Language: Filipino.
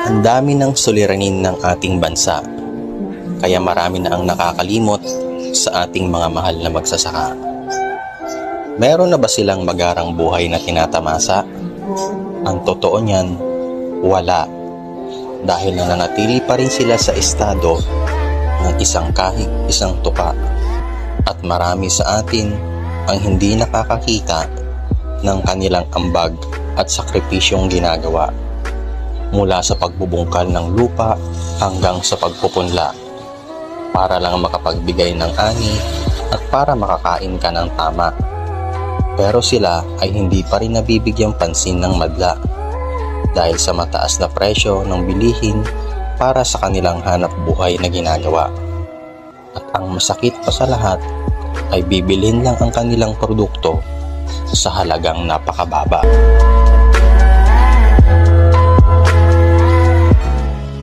Ang dami ng suliranin ng ating bansa, kaya marami na ang nakakalimot sa ating mga mahal na magsasaka. Meron na ba silang magarang buhay na tinatamasa? Ang totoo niyan, wala. Dahil nananatili pa rin sila sa estado ng isang kahig, isang tuka. At marami sa atin ang hindi nakakakita ng kanilang ambag at sakripisyong ginagawa. Mula sa pagbubungkal ng lupa hanggang sa pagpupunla para lang makapagbigay ng ani at para makakain ka ng tama. Pero sila ay hindi pa rin nabibigyang pansin ng madla dahil sa mataas na presyo ng bilihin para sa kanilang hanap buhay na ginagawa. At ang masakit pa sa lahat ay bibilhin lang ang kanilang produkto sa halagang napakababa.